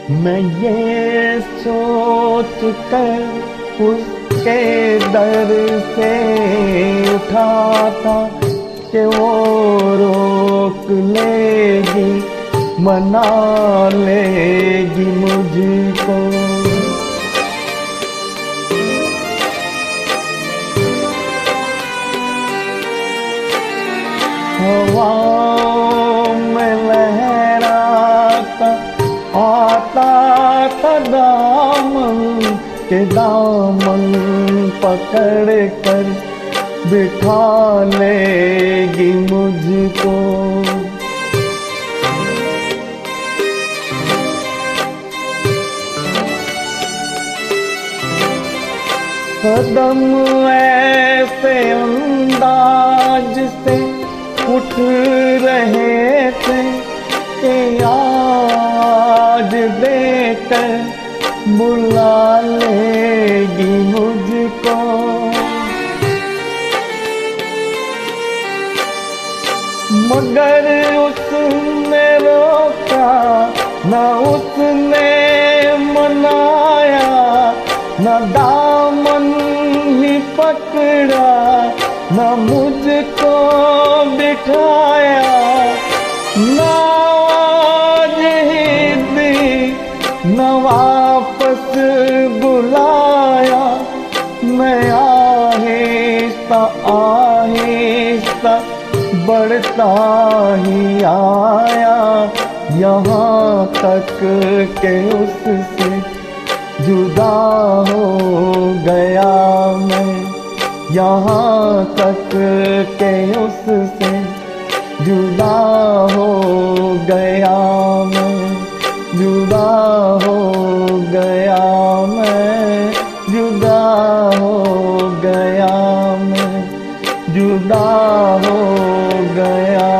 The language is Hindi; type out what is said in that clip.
मैं ये सोच कर उसके दर से उठा था कि वो रोक लेगी, मना लेगी मुझको। हवाओं में लहराता आता था दामन के दामन पकड़ कर बिठा लेगी मुझको। कदम ऐसे अंदाज से उठ रहे थे कि आज देखकर बुला लेगी मुझको। मगर उसने रोका न उसने मनाया, न दामन ही पकड़ा न मुझको बिठाया, न आवाज ही दी न वापस बुलाया। मैं आहिस्ता आहिस्ता बढ़ता ही आया, यहाँ तक के उससे जुदा हो गया मैं। यहाँ तक के उससे जुदा हो गया मैं, जुदा हो गया मैं, जुदा हो गया मैं, जुदा हो गया।